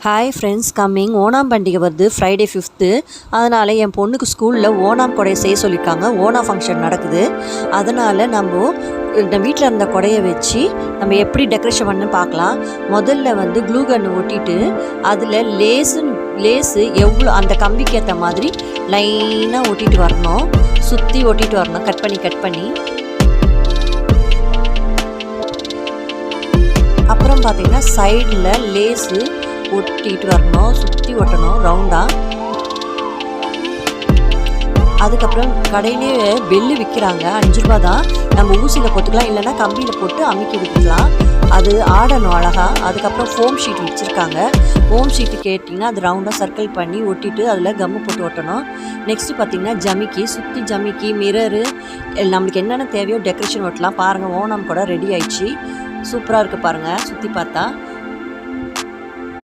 Hi friends, coming ஓணாம் பண்டிகை வருது Friday 5th. அதனால் என் பொண்ணுக்கு ஸ்கூலில் ஓணாம் கொடையை செய்ய சொல்லியிருக்காங்க. ஓணாம் ஃபங்க்ஷன் நடக்குது. அதனால் நம்ம வீட்டில் இருந்த கொடையை வச்சு நம்ம எப்படி டெக்கரேஷன் பண்ணு பார்க்கலாம். முதல்ல வந்து க்ளூ கன்னு ஒட்டிட்டு அதில் லேஸு எவ்வளோ அந்த கம்பிக்கு ஏற்ற மாதிரி லைனாக ஒட்டிட்டு வரணும். சுற்றி ஒட்டிட்டு வரணும், கட் பண்ணி. அப்புறம் பார்த்திங்கன்னா சைடில் லேஸு ஒட்டிட்டு வரணும், சுற்றி ஒட்டணும் ரவுண்டாக. அதுக்கப்புறம் கடையிலே பெல்லு விற்கிறாங்க, 5 ரூபா தான். நம்ம ஊசியில் போட்டுக்கலாம், இல்லைன்னா கம்பியில் போட்டு அமுக்கி விட்டுக்கலாம். அது ஆடணும் அழகாக. அதுக்கப்புறம் ஃபோம் ஷீட் வச்சுருக்காங்க. ஃபோம் ஷீட்டு கேட்டிங்கன்னா அது ரவுண்டாக சர்க்கிள் பண்ணி ஒட்டிட்டு அதில் கம்மு போட்டு ஒட்டணும். நெக்ஸ்ட்டு பார்த்திங்கன்னா ஜமிக்கி, சுற்றி ஜமிக்கி, மிரரு, நம்மளுக்கு என்னென்ன தேவையோ டெக்கரேஷன் ஒட்டலாம். பாருங்கள், ஓணம் கூட ரெடி ஆயிடுச்சு. சூப்பராக இருக்குது பாருங்கள், சுற்றி பார்த்தா.